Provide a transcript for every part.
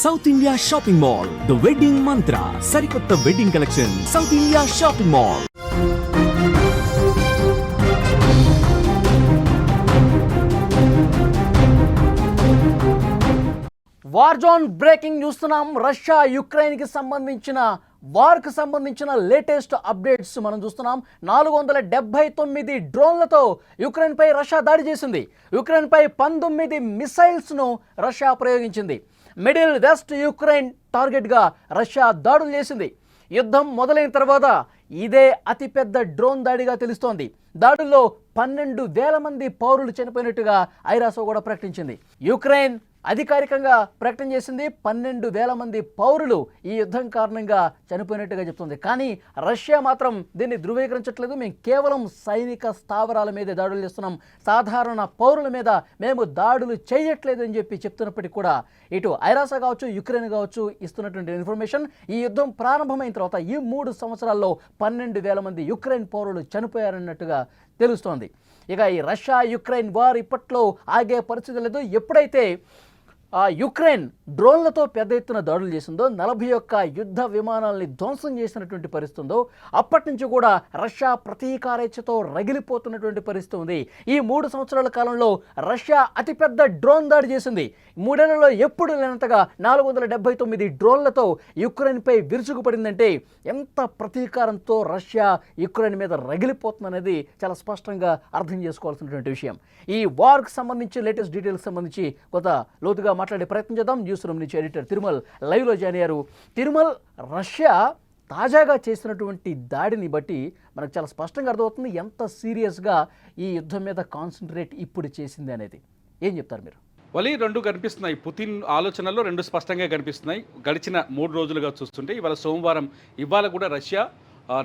South India shopping mall, the wedding మంత్ర, సరికొత్త wedding collection, south India shopping mall. War zone breaking చూస్తున్నాం. Russia యుక్రెయిన్కి సంబంధించిన వార్కు సంబంధించిన latest updates మనం చూస్తున్నాం. 479 డ్రోన్లతో యుక్రెయిన్పై రష్యా దాడి చేసింది. యుక్రెయిన్పై 19 మిసైల్స్ను రష్యా ప్రయోగించింది. మిడిల్ వెస్ట్ యుక్రెయిన్ టార్గెట్గా రష్యా దాడులు చేసింది. యుద్ధం మొదలైన తర్వాత ఇదే అతిపెద్ద డ్రోన్ దాడిగా తెలుస్తోంది. దాడుల్లో 12,000 మంది పౌరులు చనిపోయినట్టుగా ఐరాసో కూడా ప్రకటించింది. యుక్రెయిన్ అధికారికంగా ప్రకటన చేసింది 12,000 మంది పౌరులు ఈ యుద్ధం కారణంగా చనిపోయినట్టుగా చెప్తుంది. కానీ రష్యా మాత్రం దీన్ని ధృవీకరించట్లేదు. మేము కేవలం సైనిక స్థావరాల మీద దాడులు చేస్తున్నాం, సాధారణ పౌరుల మీద మేము దాడులు చేయట్లేదు అని చెప్పి చెప్తున్నప్పటికీ కూడా ఇటు ఐరాసా కావచ్చు, యుక్రెయిన్ కావచ్చు ఇస్తున్నటువంటి ఇన్ఫర్మేషన్, ఈ యుద్ధం ప్రారంభమైన తర్వాత ఈ 3 సంవత్సరాల్లో 12,000 మంది యుక్రెయిన్ పౌరులు చనిపోయారన్నట్టుగా తెలుస్తోంది. ఇక ఈ రష్యా యుక్రెయిన్ వార్ ఇప్పట్లో ఆగే పరిస్థితి లేదు. ఎప్పుడైతే యుక్రెయిన్ డ్రోన్లతో పెద్ద ఎత్తున దాడులు చేసిందో, 41 యుద్ధ విమానాలని ధ్వంసం చేసినటువంటి పరిస్థితి ఉందో, అప్పటి నుంచి కూడా రష్యా ప్రతీకారేచ్ఛతో రగిలిపోతున్నటువంటి పరిస్థితి ఉంది. ఈ 3 సంవత్సరాల కాలంలో రష్యా అతిపెద్ద డ్రోన్ దాడి చేసింది. 3 ఏళ్లలో ఎప్పుడు లేనంతగా 479 డ్రోన్లతో యుక్రెయిన్పై విరుచుకుపడిందంటే ఎంత ప్రతీకారంతో రష్యా యుక్రెయిన్ మీద రగిలిపోతుందనేది చాలా స్పష్టంగా అర్థం చేసుకోవాల్సినటువంటి విషయం. ఈ వార్కి సంబంధించి లేటెస్ట్ డీటెయిల్స్ సంబంధించి కొంత లోతుగా మాట్లాడే ప్రయత్నం చేద్దాం. న్యూస్ రూమ్ నుంచి ఎడిటర్ తిరుమల్ లైవ్లో జాయిన్ అయ్యారు. తిరుమల్, రష్యా తాజాగా చేసినటువంటి దాడిని బట్టి మనకు చాలా స్పష్టంగా అర్థమవుతుంది ఎంత సీరియస్గా ఈ యుద్ధం మీద కాన్సన్ట్రేట్ ఇప్పుడు చేసింది అనేది. ఏం చెప్తారు మీరు? వలి 2 కనిపిస్తున్నాయి. పుతిన్ ఆలోచనల్లో 2 స్పష్టంగా కనిపిస్తున్నాయి. గడిచిన 3 రోజులుగా చూస్తుంటే ఇవాళ సోమవారం, ఇవాళ కూడా రష్యా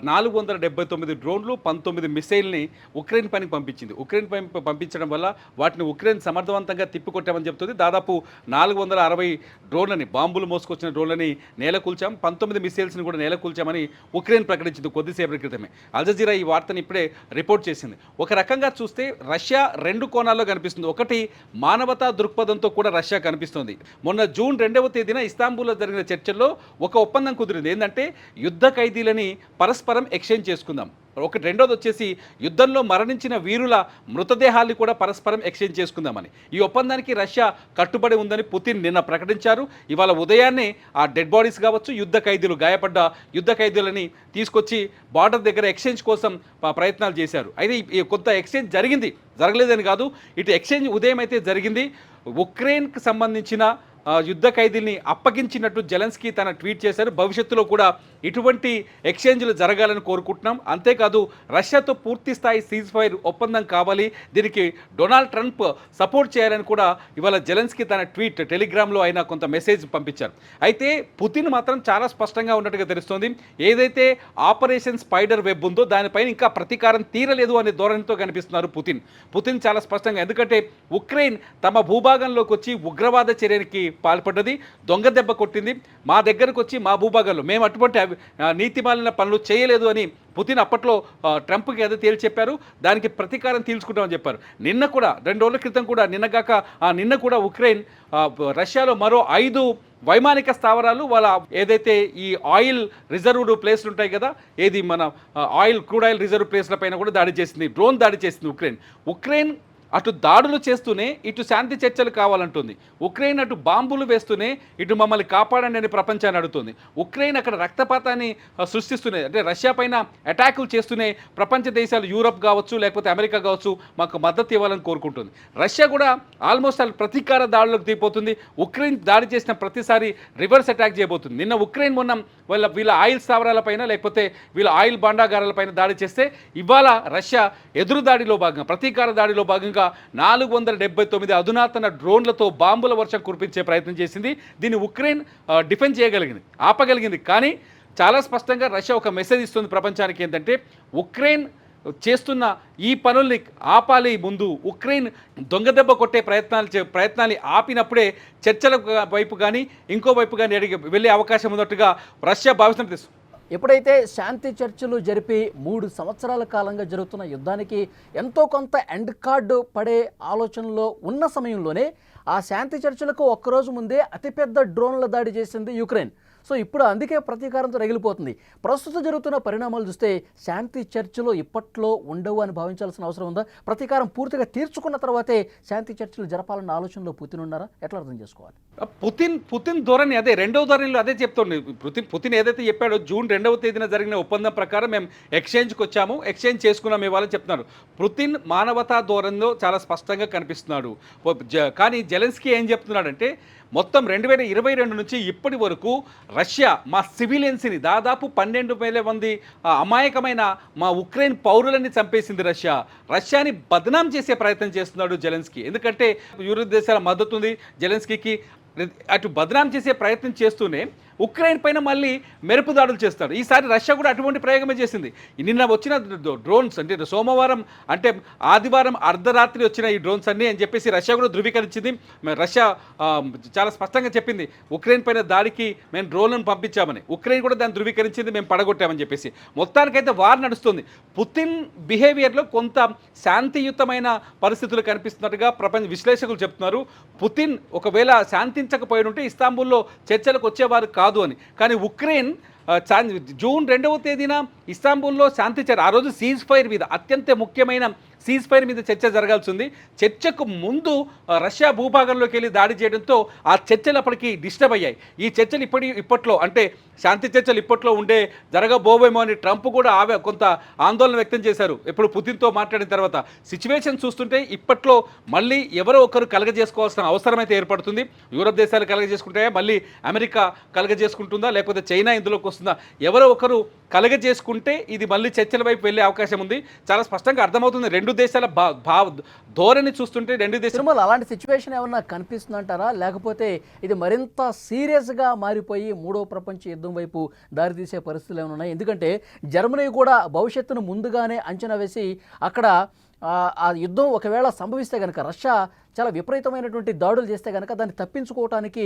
479 డ్రోన్లు, 19 మిసైల్ని ఉక్రెయిన్ పైకి పంపించింది. ఉక్రెయిన్ పై పంపించడం వల్ల వాటిని ఉక్రెయిన్ సమర్థవంతంగా తిప్పికొట్టామని చెప్తుంది. దాదాపు 460 డ్రోన్లని, బాంబులు మోసుకొచ్చిన డ్రోన్లని నేలకూల్చాం, 19 మిసైల్స్ని కూడా నేలకూల్చామని ఉక్రెయిన్ ప్రకటించింది కొద్దిసేపటి క్రితమే. అల్జజీరా ఈ వార్తని ఇప్పుడే రిపోర్ట్ చేసింది. ఒక రకంగా చూస్తే రష్యా 2 కోణాల్లో కనిపిస్తుంది. ఒకటి, మానవతా దృక్పథంతో కూడా రష్యా కనిపిస్తుంది. మొన్న జూన్ 2వ తేదీన ఇస్తాంబూల్లో జరిగిన చర్చల్లో ఒక ఒప్పందం కుదిరింది. ఏంటంటే యుద్ధ ఖైదీలని పరస్పరం ఎక్స్చేంజ్ చేసుకుందాం. రెండోది వచ్చేసి యుద్ధంలో మరణించిన వీరుల మృతదేహాల్ని కూడా పరస్పరం ఎక్స్చేంజ్ చేసుకుందామని. ఈ ఒప్పందానికి రష్యా కట్టుబడి ఉందని పుతిన్ నిన్న ప్రకటించారు. ఇవాళ ఉదయాన్నే ఆ డెడ్ బాడీస్ కావచ్చు, యుద్ధ ఖైదీలు, గాయపడ్డ యుద్ధ ఖైదీలని తీసుకొచ్చి బార్డర్ దగ్గర ఎక్స్చేంజ్ కోసం ప్రయత్నాలు చేశారు. అయితే కొంత ఎక్స్చేంజ్ జరిగింది, జరగలేదని కాదు. ఇటు ఎక్స్చేంజ్ ఉదయం అయితే జరిగింది. ఉక్రెయిన్కి సంబంధించిన యుద్ధ ఖైదీల్ని అప్పగించినట్టు జెలెన్స్కీ తన ట్వీట్ చేశారు. భవిష్యత్తులో కూడా ఇటువంటి ఎక్స్చేంజ్లు జరగాలని కోరుకుంటున్నాం. అంతేకాదు, రష్యాతో పూర్తి స్థాయి సీజ్ ఫైర్ ఒప్పందం కావాలి, దీనికి డొనాల్డ్ ట్రంప్ సపోర్ట్ చేయాలని కూడా ఇవాళ జెలెన్స్కీ తన ట్వీట్ టెలిగ్రామ్లో ఆయన కొంత మెసేజ్ పంపించారు. అయితే పుతిన్ మాత్రం చాలా స్పష్టంగా ఉన్నట్టుగా తెలుస్తోంది. ఏదైతే ఆపరేషన్ స్పైడర్ వెబ్ ఉందో దానిపైన ఇంకా ప్రతీకారం తీరలేదు అనే ధోరణితో కనిపిస్తున్నారు పుతిన్ చాలా స్పష్టంగా. ఎందుకంటే ఉక్రెయిన్ తమ భూభాగంలోకి వచ్చి ఉగ్రవాద చర్యకి పాల్పడ్డది, దొంగ దెబ్బ కొట్టింది. మా దగ్గరకు వచ్చి మా భూభాగంలో మేము అటువంటి నీతిమాలిన పనులు చేయలేదు అని పుతిన్ అప్పట్లో ట్రంప్కి ఏదో తేల్చి చెప్పారు. దానికి ప్రతీకారం తీర్చుకుంటామని చెప్పారు. నిన్న కూడా 2 రోజుల క్రితం కూడా నిన్న కూడా ఉక్రెయిన్ రష్యాలో మరో 5 వైమానిక స్థావరాలు, వాళ్ళ ఏదైతే ఈ ఆయిల్ రిజర్వ్డ్ ప్లేస్లు ఉంటాయి కదా, ఏది మన క్రూడ్ ఆయిల్ రిజర్వ్ ప్లేస్ల పైన కూడా దాడి చేసింది, డ్రోన్ దాడి చేసింది ఉక్రెయిన్. అటు దాడులు చేస్తూనే ఇటు శాంతి చర్చలు కావాలంటుంది. ఉక్రెయిన్ అటు బాంబులు వేస్తూనే ఇటు మమ్మల్ని కాపాడండి అని ప్రపంచాన్ని అడుగుతుంది. ఉక్రెయిన్ అక్కడ రక్తపాతాన్ని సృష్టిస్తూనే, అంటే రష్యా పైన అటాకులు చేస్తూనే ప్రపంచ దేశాలు, యూరప్ కావచ్చు లేకపోతే అమెరికా కావచ్చు, మాకు మద్దతు ఇవ్వాలని కోరుకుంటుంది. రష్యా కూడా ఆల్మోస్ట్ ప్రతీకార దాడులకు దిగిపోతుంది. ఉక్రెయిన్ దాడి చేసిన ప్రతిసారి రివర్స్ అటాక్ చేయబోతుంది. నిన్న ఉక్రెయిన్ మొన్న వీళ్ళ ఆయిల్ స్థావరాలపైన లేకపోతే వీళ్ళ ఆయిల్ భాండాగారాలపైన దాడి చేస్తే, ఇవాళ రష్యా ఎదురు దాడిలో భాగంగా, ప్రతీకార దాడిలో భాగంగా 479 అధునాతన డ్రోన్లతో బాంబుల వర్షం కురిపించే ప్రయత్నం చేసింది. దీన్ని ఉక్రెయిన్ డిఫెండ్ చేయగలిగింది, ఆపగలిగింది. కానీ చాలా స్పష్టంగా రష్యా ఒక మెసేజ్ ఇస్తుంది ప్రపంచానికి. ఏంటంటే ఉక్రెయిన్ చేస్తున్న ఈ పనుల్ని ఆపాలి. ముందు ఉక్రెయిన్ దొంగ దెబ్బ కొట్టే ప్రయత్నాన్ని ఆపినప్పుడే చర్చల వైపు కానీ ఇంకో వైపు కానీ వెళ్ళే అవకాశం ఉన్నట్టుగా రష్యా భావిస్తున్నది. ఎప్పుడైతే శాంతి చర్చలు జరిపి 3 సంవత్సరాల కాలంగా జరుగుతున్న యుద్ధానికి ఎంతో కొంత ఎండ్ కార్డు పడే ఆలోచనలో ఉన్న సమయంలోనే ఆ శాంతి చర్చలకు ఒక్కరోజు ముందే అతిపెద్ద డ్రోన్ల దాడి చేసింది యుక్రెయిన్. సో ఇప్పుడు అందుకే ప్రతీకారంతో రగిలిపోతుంది. ప్రస్తుతం జరుగుతున్న పరిణామాలు చూస్తే శాంతి చర్చలు ఇప్పట్లో ఉండవు అని భావించాల్సిన అవసరం ఉందా? ప్రతీకారం పూర్తిగా తీర్చుకున్న తర్వాతే శాంతి చర్చలు జరపాలన్న ఆలోచనలో పుతిన్ ఉన్నారా? ఎట్లా అర్థం చేసుకోవాలి? పుతిన్ ధోరణి అదే, రెండవ ధోరణిలో అదే చెప్తుంది. పుతిన్ ఏదైతే చెప్పాడో జూన్ 2వ తేదీన జరిగిన ఒప్పందం ప్రకారం మేము ఎక్స్చేంజ్కి వచ్చాము, ఎక్స్చేంజ్ చేసుకున్నాం ఇవాళ చెప్తున్నారు. పుతిన్ మానవతా ధోరణిలో చాలా స్పష్టంగా కనిపిస్తున్నాడు. కానీ జెలెన్స్కీ ఏం చెప్తున్నాడంటే మొత్తం 2022 నుంచి ఇప్పటి వరకు రష్యా మా సివిలియన్స్ని దాదాపు 12,000 మంది అమాయకమైన మా ఉక్రెయిన్ పౌరులని చంపేసింది. రష్యాని బదనాం చేసే ప్రయత్నం చేస్తున్నాడు జెలెన్స్కీ. ఎందుకంటే యూరోప్ దేశాల మద్దతు ఉంది జెలెన్స్కీకి. అటు బదనాం చేసే ప్రయత్నం చేస్తూనే ఉక్రెయిన్ పైన మళ్ళీ మెరుపు దాడులు చేస్తాడు. ఈసారి రష్యా కూడా అటువంటి ప్రయోగమే చేసింది. నిన్న వచ్చిన డ్రోన్స్ అంటే సోమవారం అంటే ఆదివారం అర్ధరాత్రి వచ్చిన ఈ డ్రోన్స్ అన్నీ అని చెప్పేసి రష్యా కూడా ధృవీకరించింది. రష్యా చాలా స్పష్టంగా చెప్పింది ఉక్రెయిన్ పైన దాడికి మేము డ్రోన్లను పంపించామని. ఉక్రెయిన్ కూడా దాన్ని ధృవీకరించింది, మేము పడగొట్టామని చెప్పేసి. మొత్తానికైతే వార్ నడుస్తుంది. పుతిన్ బిహేవియర్లో కొంత శాంతియుతమైన పరిస్థితులు కనిపిస్తున్నట్టుగా ప్రపంచ విశ్లేషకులు చెప్తున్నారు. పుతిన్ ఒకవేళ శాంతించకపోయి ఉంటే ఇస్తాంబుల్లో చర్చలకు వచ్చేవారు కాదు అని. కానీ ఉక్రెయిన్ జూన్ 2వ తేదీన ఇస్తాంబుల్లో శాంతి చర్చ, ఆ రోజు సీజ్ ఫైర్ మీద, అత్యంత ముఖ్యమైన సీజ్ ఫైర్ మీద చర్చ జరగాల్సి ఉంది. చర్చకు ముందు రష్యా భూభాగంలోకి వెళ్ళి దాడి చేయడంతో ఆ చర్చలు అప్పటికి డిస్టర్బ్ అయ్యాయి. ఈ చర్చలు ఇప్పట్లో అంటే శాంతి చర్చలు ఇప్పట్లో జరగబోవేమో అని ట్రంప్ కూడా కొంత ఆందోళన వ్యక్తం చేశారు ఎప్పుడు పుతిన్తో మాట్లాడిన తర్వాత. సిచ్యువేషన్ చూస్తుంటే ఇప్పట్లో మళ్ళీ ఎవరో ఒకరు కలగజేసుకోవాల్సిన అవసరం అయితే ఏర్పడుతుంది. యూరప్ దేశాలు కలగజేసుకుంటాయా, మళ్ళీ అమెరికా కలగజేసుకుంటుందా, లేకపోతే చైనా ఇందులోకి వస్తుందా? ఎవరో ఒకరు కలగజేసుకుంటే ఇది మళ్ళీ చర్చల వైపు వెళ్ళే అవకాశం ఉంది. చాలా స్పష్టంగా అర్థమవుతుంది. రెండు దేశాల ధోరణి చూస్తుంటే రెండు దేశాలు అలాంటి సిచ్యువేషన్ ఏమన్నా కనిపిస్తుందంటారా? లేకపోతే ఇది మరింత సీరియస్గా మారిపోయి మూడో ప్రపంచ యుద్ధం వైపు దారితీసే పరిస్థితులు ఏమైనా ఉన్నాయి? ఎందుకంటే జర్మనీ కూడా భవిష్యత్తును ముందుగానే అంచనా వేసి అక్కడ ఆ యుద్ధం ఒకవేళ సంభవిస్తే కనుక రష్యా చాలా విపరీతమైనటువంటి దాడులు చేస్తే కనుక దాన్ని తప్పించుకోవడానికి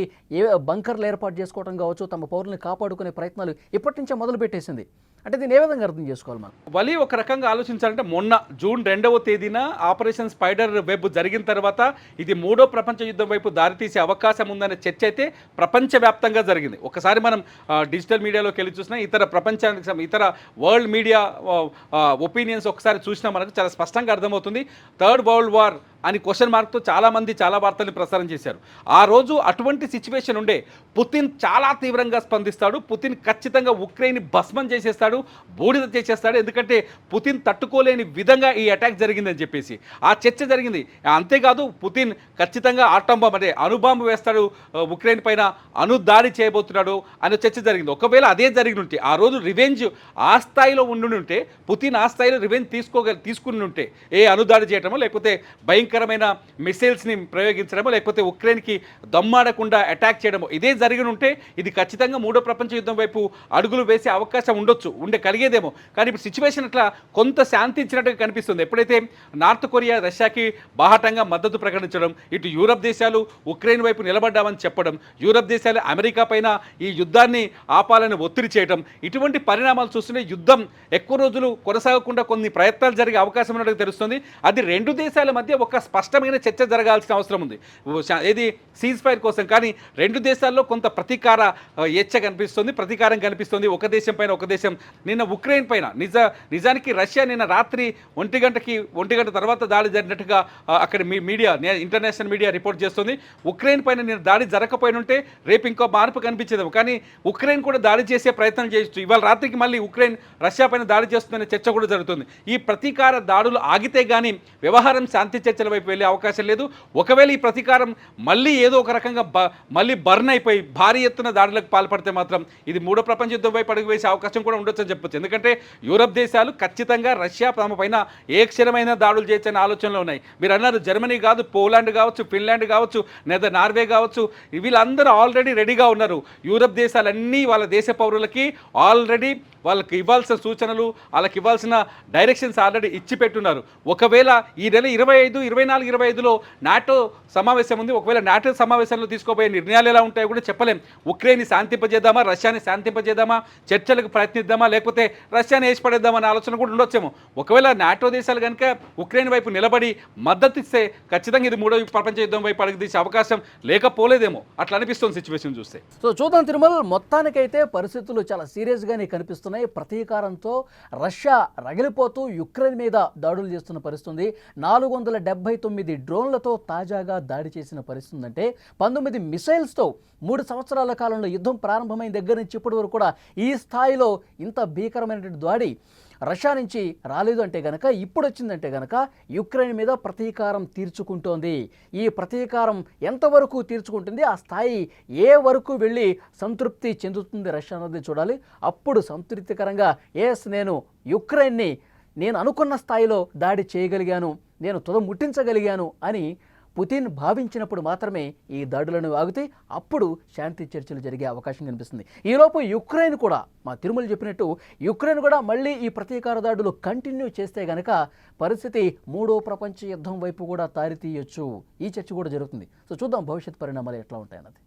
బంకర్లు ఏర్పాటు చేసుకోవడం కావచ్చు, తమ పౌరుల్ని కాపాడుకునే ప్రయత్నాలు ఇప్పటి నుంచే మొదలు పెట్టేసింది. అంటే దీన్ని ఏ విధంగా అర్థం చేసుకోవాలి మనం? వలి ఒక రకంగా ఆలోచించాలంటే మొన్న జూన్ 2వ తేదీన ఆపరేషన్ స్పైడర్ వెబ్ జరిగిన తర్వాత ఇది మూడో ప్రపంచ యుద్ధం వైపు దారితీసే అవకాశం ఉందనే చర్చ అయితే ప్రపంచవ్యాప్తంగా జరిగింది. ఒకసారి మనం డిజిటల్ మీడియాలోకి వెళ్ళి చూసినా, ఇతర వరల్డ్ మీడియా ఒపీనియన్స్ ఒకసారి చూసినా మనకు చాలా స్పష్టంగా అర్థమవుతుంది. థర్డ్ వరల్డ్ వార్ అని క్వశ్చన్ మార్క్తో చాలామంది చాలా వార్తల్ని ప్రసారం చేశారు. ఆ రోజు అటువంటి సిచ్యువేషన్ ఉండే పుతిన్ చాలా తీవ్రంగా స్పందిస్తాడు. పుతిన్ ఖచ్చితంగా ఉక్రెయిన్ భస్మం చేసేస్తాడు, బూడిద చేసేస్తాడు. ఎందుకంటే పుతిన్ తట్టుకోలేని విధంగా ఈ అటాక్ జరిగిందని చెప్పేసి ఆ చర్చ జరిగింది. అంతేకాదు పుతిన్ ఖచ్చితంగా ఆటం బాంబ్ అంటే అణుబాంబు వేస్తాడు, ఉక్రెయిన్ పైన అణుదాడి చేయబోతున్నాడు అనే చర్చ జరిగింది. ఒకవేళ అదే జరిగి ఉంటే, ఆ రోజు రివెంజ్ ఆ స్థాయిలో ఉండి ఉంటే, పుతిన్ ఆ స్థాయిలో రివెంజ్ తీసుకుని ఉంటే, అణుదాడి చేయటమో లేకపోతే భయంకరమైన మిసైల్స్ని ప్రయోగించడమో లేకపోతే ఉక్రెయిన్కి దమ్మాడకుండా అటాక్ చేయడమో ఇదే జరిగి ఉంటే ఇది ఖచ్చితంగా మూడో ప్రపంచ యుద్ధం వైపు అడుగులు వేసే అవకాశం కలిగేదేమో. కానీ ఇప్పుడు సిచ్యువేషన్ అట్లా కొంత శాంతించినట్టుగా కనిపిస్తుంది. ఎప్పుడైతే నార్త్ కొరియా రష్యాకి బాహటంగా మద్దతు ప్రకటించడం, ఇటు యూరప్ దేశాలు ఉక్రెయిన్ వైపు నిలబడ్డామని చెప్పడం, యూరప్ దేశాలు అమెరికా పైన ఈ యుద్ధాన్ని ఆపాలని ఒత్తిడి చేయడం, ఇటువంటి పరిణామాలు చూస్తుంటే యుద్ధం ఎక్కువ రోజులు కొనసాగకుండా కొన్ని ప్రయత్నాలు జరిగే అవకాశం ఉన్నట్టుగా తెలుస్తుంది. అది రెండు దేశాల మధ్య ఒక స్పష్టమైన చర్చ జరగాల్సిన అవసరం ఉంది ఏది సీజ్ ఫైర్ కోసం. కానీ రెండు దేశాల్లో కొంత ప్రతీకారం కనిపిస్తుంది. ఒక దేశం పైన ఒక దేశం. నిన్న ఉక్రెయిన్ పైన నిజానికి రష్యా నిన్న రాత్రి 1 గంట తర్వాత దాడి జరిగినట్టుగా అక్కడ మీడియా, ఇంటర్నేషనల్ మీడియా రిపోర్ట్ చేస్తుంది. ఉక్రెయిన్ పైన నిన్న దాడి జరగకపోయి ఉంటే రేపు ఇంకో మార్పు కనిపించేది. కానీ ఉక్రెయిన్ కూడా దాడి చేసే ప్రయత్నం చేయొచ్చు. ఇవాళ రాత్రికి మళ్ళీ ఉక్రెయిన్ రష్యా పైన దాడి చేస్తుందనే చర్చ కూడా జరుగుతుంది. ఈ ప్రతీకార దాడులు ఆగితే కానీ వ్యవహారం శాంతి చర్చల వైపు వెళ్ళే అవకాశం లేదు. ఒకవేళ ఈ ప్రతీకారం మళ్ళీ ఏదో ఒక రకంగా మళ్ళీ బర్న్ అయిపోయి భారీ ఎత్తున దాడులకు పాల్పడితే మాత్రం ఇది మూడో ప్రపంచ యుద్ధం వైపు అడుగు వేసే అవకాశం కూడా ఉండొచ్చని చెప్పొచ్చు. ఎందుకంటే యూరప్ దేశాలు ఖచ్చితంగా రష్యా తమ పైన ఏ క్షణమైన దాడులు చేయొచ్చనే ఆలోచనలో ఉన్నాయి. మీరు అన్నారు జర్మనీ కాదు, పోలాండ్ కావచ్చు, ఫిన్లాండ్ కావచ్చు, నార్వే కావచ్చు, వీళ్ళందరూ ఆల్రెడీ రెడీగా ఉన్నారు. యూరప్ దేశాలన్నీ వాళ్ళ దేశ పౌరులకి ఆల్రెడీ వాళ్ళకి ఇవ్వాల్సిన సూచనలు, వాళ్ళకి ఇవ్వాల్సిన డైరెక్షన్స్ ఆల్రెడీ ఇచ్చి పెట్టున్నారు. ఒకవేళ ఈ నెల 25, 2024-25లో నాటో సమావేశం ఉంది. ఒకవేళ నాటో సమావేశంలో తీసుకోబోయే నిర్ణయాలు ఎలా ఉంటాయో కూడా చెప్పలేం. ఉక్రెయిన్ని శాంతింపజేద్దామా, రష్యాని శాంతింపజేద్దామా, చర్చలకు ప్రయత్నిద్దామా, లేకపోతే రష్యాని వేసిపడేద్దామా అనే ఆలోచన కూడా ఉండొచ్చేమో. ఒకవేళ నాటో దేశాలు కనుక ఉక్రెయిన్ వైపు నిలబడి మద్దతు ఇస్తే ఖచ్చితంగా ఇది మూడో ప్రపంచ యుద్ధం వైపు అడుగు తీసే అవకాశం లేకపోలేదేమో, అట్లా అనిపిస్తుంది సిచ్యువేషన్ చూస్తే. సో చూద్దాం తిరుమల్, మొత్తానికైతే పరిస్థితులు చాలా సీరియస్గానే కనిపిస్తున్నాయి. ప్రతీకారంతో రష్యా రగిలిపోతూ యుక్రెయిన్ మీద దాడులు చేస్తున్న పరిస్థితుంది. 479 డ్రోన్లతో తాజాగా దాడి చేసిన పరిస్థితి అంటే 19 మిసైల్స్తో 3 సంవత్సరాల కాలంలో యుద్ధం ప్రారంభమైన దగ్గర నుంచి ఇప్పటి వరకు కూడా ఈ స్థాయిలో ఇంత భీకరమైనటువంటి దాడి రష్యా నుంచి రాలేదు అంటే గనక ఇప్పుడు వచ్చిందంటే గనక యుక్రెయిన్ మీద ప్రతీకారం తీర్చుకుంటోంది. ఈ ప్రతీకారం ఎంతవరకు తీర్చుకుంటుంది, ఆ స్థాయి ఏ వరకు వెళ్ళి సంతృప్తి చెందుతుంది రష్యా అన్నది చూడాలి. అప్పుడు సంతృప్తికరంగా నేను యుక్రెయిన్ని నేను అనుకున్న స్థాయిలో దాడి చేయగలిగాను, నేను ముట్టించగలిగాను అని పుతిన్ భావించినప్పుడు మాత్రమే ఈ దాడులను ఆగితే అప్పుడు శాంతి చర్చలు జరిగే అవకాశం కనిపిస్తుంది. ఈలోపు యుక్రెయిన్ కూడా, మా తిరుమల చెప్పినట్టు యుక్రెయిన్ కూడా మళ్ళీ ఈ ప్రతీకార దాడులు కంటిన్యూ చేస్తే గనక పరిస్థితి మూడో ప్రపంచ యుద్ధం వైపు కూడా తారితీయొచ్చు. ఈ చర్చ కూడా జరుగుతుంది. సో చూద్దాం భవిష్యత్ పరిణామాలు ఎట్లా ఉంటాయన్నది.